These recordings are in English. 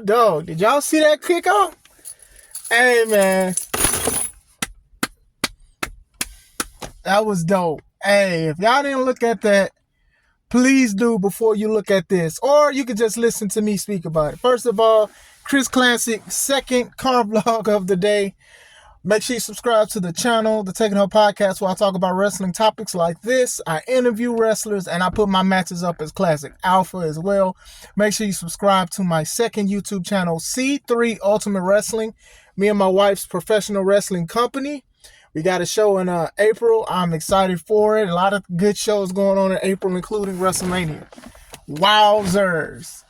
dog. Did y'all see that kickoff? Hey, man. That was dope. Hey, if y'all didn't look at that, please do before you look at this. Or you could just listen to me speak about it. First of all, Chris Classic, second car vlog of the day. Make sure you subscribe to the channel, the Taking Her Podcast, where I talk about wrestling topics like this. I interview wrestlers, and I put my matches up as Classic Alpha as well. Make sure you subscribe to my second YouTube channel, C3 Ultimate Wrestling, me and my wife's professional wrestling company. We got a show in April. I'm excited for it. A lot of good shows going on in April, including Wrestlemania. Wowzers.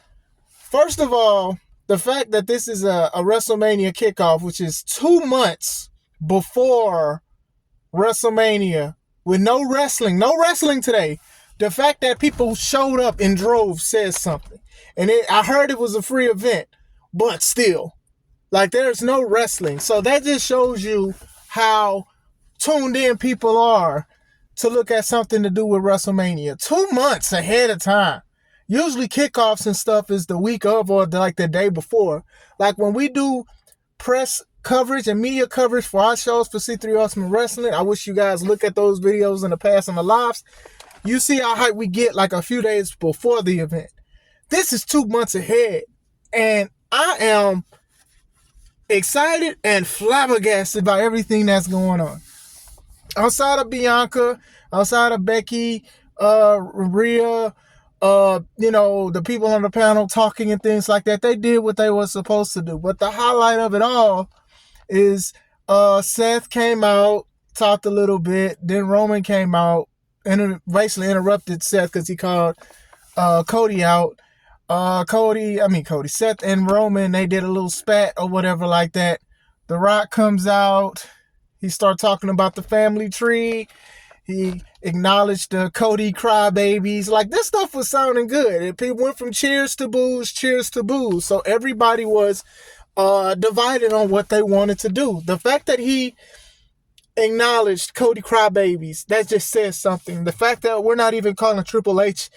First of all, the fact that this is a WrestleMania kickoff, which is 2 months before WrestleMania, with no wrestling today. The fact that people showed up in droves says something. And I heard it was a free event, but still, like, there's no wrestling. So that just shows you how tuned in people are to look at something to do with WrestleMania. 2 months ahead of time. Usually kickoffs and stuff is the week of or the day before. Like when we do press coverage and media coverage for our shows for C3 Ultimate Wrestling, I wish you guys look at those videos in the past on the lives. You see how hype we get like a few days before the event. This is 2 months ahead. And I am excited and flabbergasted by everything that's going on. Outside of Bianca, outside of Becky, Rhea, the people on the panel talking and things like that, they did what they were supposed to do. But the highlight of it all is Seth came out, talked a little bit, then Roman came out and basically interrupted Seth because he called Cody out. Seth and Roman, they did a little spat or whatever like that. The Rock comes out. He started talking about the family tree. He acknowledged the Cody crybabies. Like, this stuff was sounding good. And people went from cheers to boos. So everybody was divided on what they wanted to do. The fact that he acknowledged Cody crybabies, that just says something. The fact that we're not even calling Triple H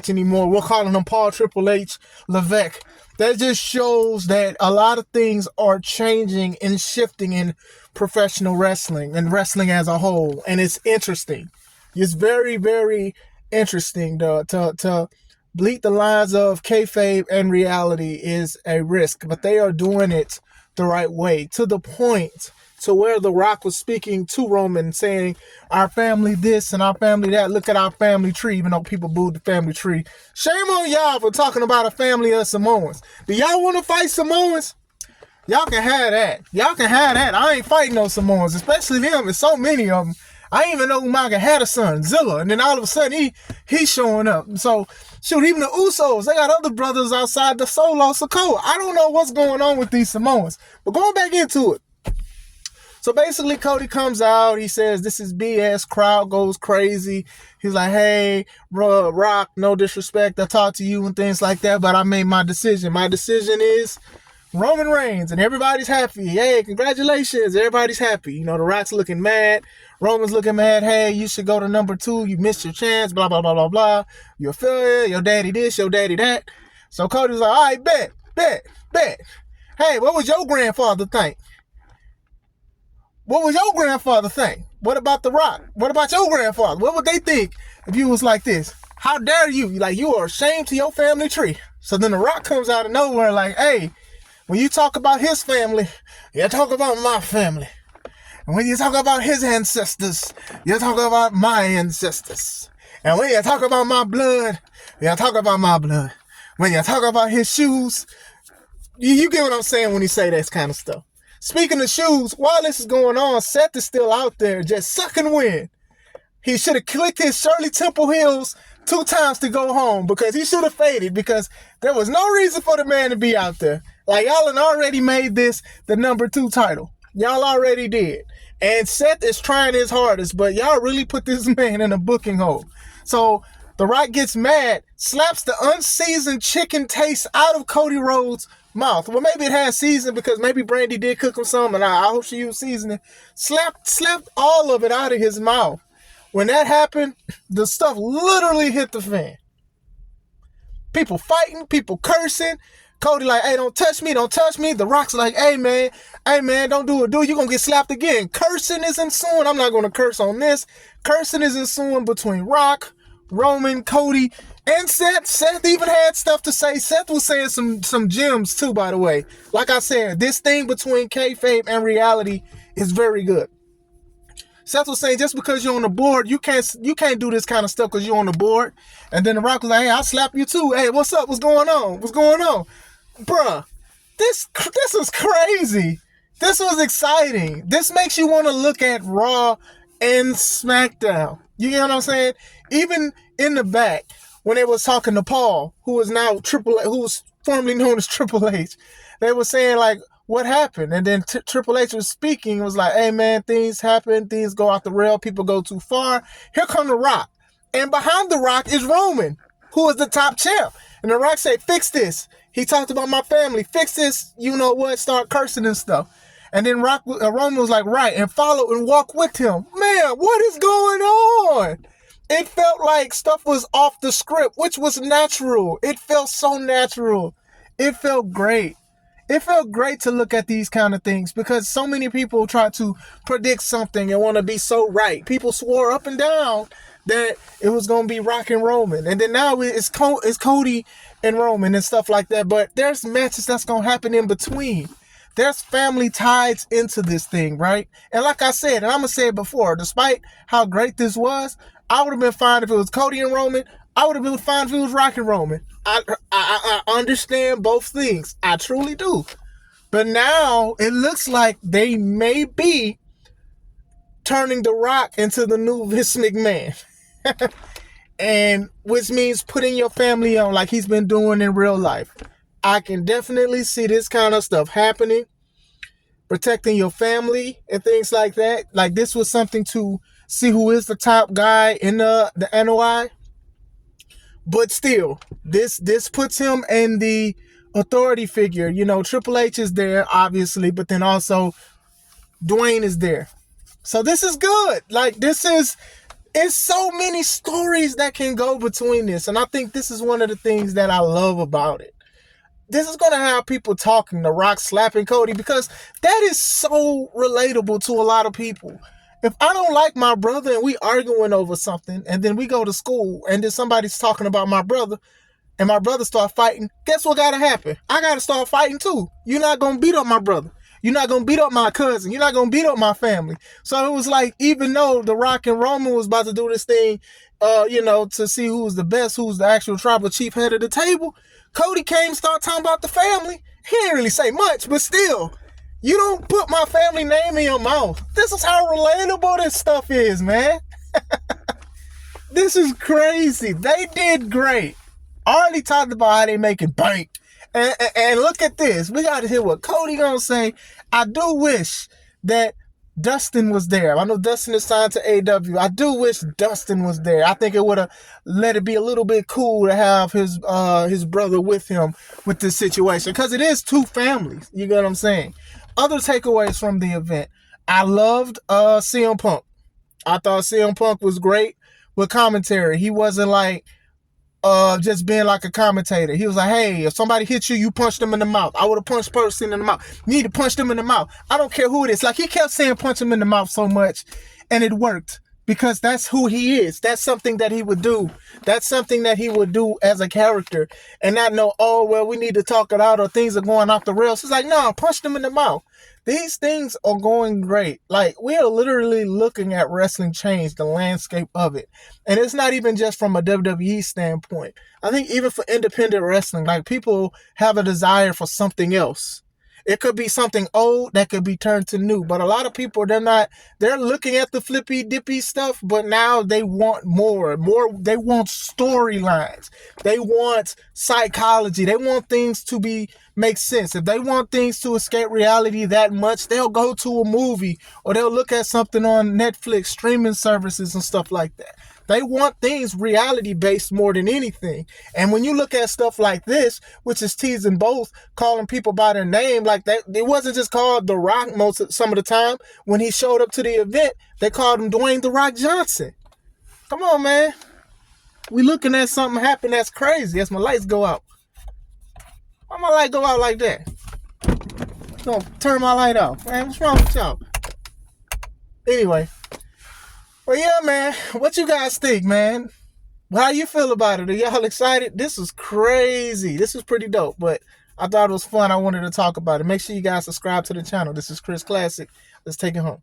anymore. We're calling him Paul Triple H Levesque. That just shows that a lot of things are changing and shifting in professional wrestling and wrestling as a whole. And it's interesting. It's very, very interesting to bleed the lines of kayfabe and reality is a risk, but they are doing it the right way, to the point to where The Rock was speaking to Roman saying, our family this and our family that. Look at our family tree, even though people booed the family tree. Shame on y'all for talking about a family of Samoans. Do y'all want to fight Samoans? Y'all can have that. I ain't fighting no Samoans, especially them. There's so many of them. I didn't even know Umaga had a son, Zilla. And then all of a sudden, he's showing up. So, shoot, even the Usos, they got other brothers outside the Solo Sokoa. I don't know what's going on with these Samoans. But going back into it. So basically, Cody comes out. He says, this is BS. Crowd goes crazy. He's like, hey, Rock, no disrespect. I talked to you and things like that, but I made my decision. My decision is Roman Reigns, and everybody's happy. Hey, congratulations. Everybody's happy. The Rock's looking mad. Roman's looking mad. Hey, you should go to number 2. You missed your chance. Blah, blah, blah, blah, blah. You're a failure. Your daddy this, your daddy that. So Cody's like, all right, bet. Hey, what was your grandfather think? What was your grandfather think? What about The Rock? What about your grandfather? What would they think if you was like this? How dare you? Like, you are ashamed to your family tree. So then The Rock comes out of nowhere like, hey, when you talk about his family, you talk about my family. And when you talk about his ancestors, you talk about my ancestors. And when you talk about my blood, you talk about my blood. When you talk about his shoes, you get what I'm saying when you say that kind of stuff. Speaking of shoes, while this is going on, Seth is still out there just sucking wind. He should have clicked his Shirley Temple Heels 2 times to go home, because he should have faded, because there was no reason for the man to be out there. Like, y'all had already made this the number 2 title. Y'all already did. And Seth is trying his hardest, but y'all really put this man in a booking hole. So The Rock gets mad, slaps the unseasoned chicken taste out of Cody Rhodes' mouth. Well, maybe it has season because maybe Brandy did cook him some, and I hope she used seasoning. Slapped all of it out of his mouth. When that happened, the stuff literally hit the fan. People fighting, people cursing, Cody like, hey, don't touch me. The Rock's like, hey man, don't do it, dude. You're gonna get slapped again. Cursing is ensuing. I'm not gonna curse on this. Cursing is ensuing between Rock, Roman, Cody, and Seth. Seth even had stuff to say. Seth was saying some gems too, by the way. Like I said, this thing between kayfabe and reality is very good. Seth was saying, just because you're on the board, you can't do this kind of stuff because you're on the board. And then The Rock was like, hey, I'll slap you too. Hey, what's up? What's going on? Bruh, this is crazy. This was exciting. This makes you want to look at Raw and SmackDown. You get what I'm saying? Even in the back, when they was talking to Paul, who is now who was formerly known as Triple H, they were saying like, what happened? And then Triple H was speaking, was like, hey man, things happen, things go off the rail, people go too far. Here come The Rock. And behind The Rock is Roman, who is the top champ. And The Rock said, fix this. He talked about my family. Fix this, you know what, start cursing and stuff. And then Roman was like, right, and follow and walk with him. Man, what is going on? It felt like stuff was off the script, which was natural. It felt so natural. It felt great. It felt great to look at these kind of things because so many people try to predict something and want to be so right. People swore up and down that it was going to be Rock and Roman. And then now it's Cody and Roman and stuff like that. But there's matches that's going to happen in between. There's family ties into this thing, right? And like I said, and I'm going to say it before, despite how great this was, I would have been fine if it was Cody and Roman. I would have been fine if it was Rock and Roman. I understand both things. I truly do. But now it looks like they may be turning The Rock into the new Vince McMahon. And which means putting your family on like he's been doing in real life. I can definitely see this kind of stuff happening. Protecting your family and things like that. Like this was something to see who is the top guy in the NOI. But still, this puts him in the authority figure. You know, Triple H is there, obviously, but then also Dwayne is there. So this is good. Like, it's so many stories that can go between this. And I think this is one of the things that I love about it. This is going to have people talking, The Rock slapping Cody, because that is so relatable to a lot of people. If I don't like my brother and we arguing over something and then we go to school and then somebody's talking about my brother and my brother start fighting, guess what got to happen? I got to start fighting too. You're not going to beat up my brother. You're not going to beat up my cousin. You're not going to beat up my family. So it was like, even though The Rock and Roman was about to do this thing, to see who's the best, who's the actual tribal chief head of the table, Cody came, start talking about the family. He didn't really say much, but still, you don't put my family name in your mouth. This is how relatable this stuff is, man. This is crazy. They did great. I already talked about how they make it bank. And look at this. We got to hear what Cody gonna say. I do wish that Dustin was there. I know Dustin is signed to AEW. I do wish Dustin was there. I think it would have let it be a little bit cool to have his brother with him with this situation. Because it is two families. You get what I'm saying? Other takeaways from the event. I loved CM Punk. I thought CM Punk was great with commentary. He wasn't like just being like a commentator. He was like, hey, if somebody hits you, you punch them in the mouth. I would have punched person in the mouth. You need to punch them in the mouth. I don't care who it is. Like, he kept saying punch him in the mouth so much, and it worked. Because that's who he is. That's something that he would do. That's something that he would do as a character. And not know, oh, well, we need to talk it out or things are going off the rails. It's like, no, punch them in the mouth. These things are going great. Like, we are literally looking at wrestling change, the landscape of it. And it's not even just from a WWE standpoint. I think even for independent wrestling, like, people have a desire for something else. It could be something old that could be turned to new. But a lot of people, they're looking at the flippy dippy stuff, but now they want more. They want storylines. They want psychology. They want things to make sense. If they want things to escape reality that much, they'll go to a movie or they'll look at something on Netflix, streaming services and stuff like that. They want things reality-based more than anything. And when you look at stuff like this, which is teasing both, calling people by their name, like that, it wasn't just called The Rock some of the time. When he showed up to the event, they called him Dwayne The Rock Johnson. Come on, man. We looking at something happen that's crazy as my lights go out. Why my light go out like that? Gonna turn my light off, man. What's wrong with y'all? Anyway, well, yeah, man. What you guys think, man? How you feel about it? Are y'all excited? This is crazy. This is pretty dope, but I thought it was fun. I wanted to talk about it. Make sure you guys subscribe to the channel. This is Chris Classic. Let's take it home.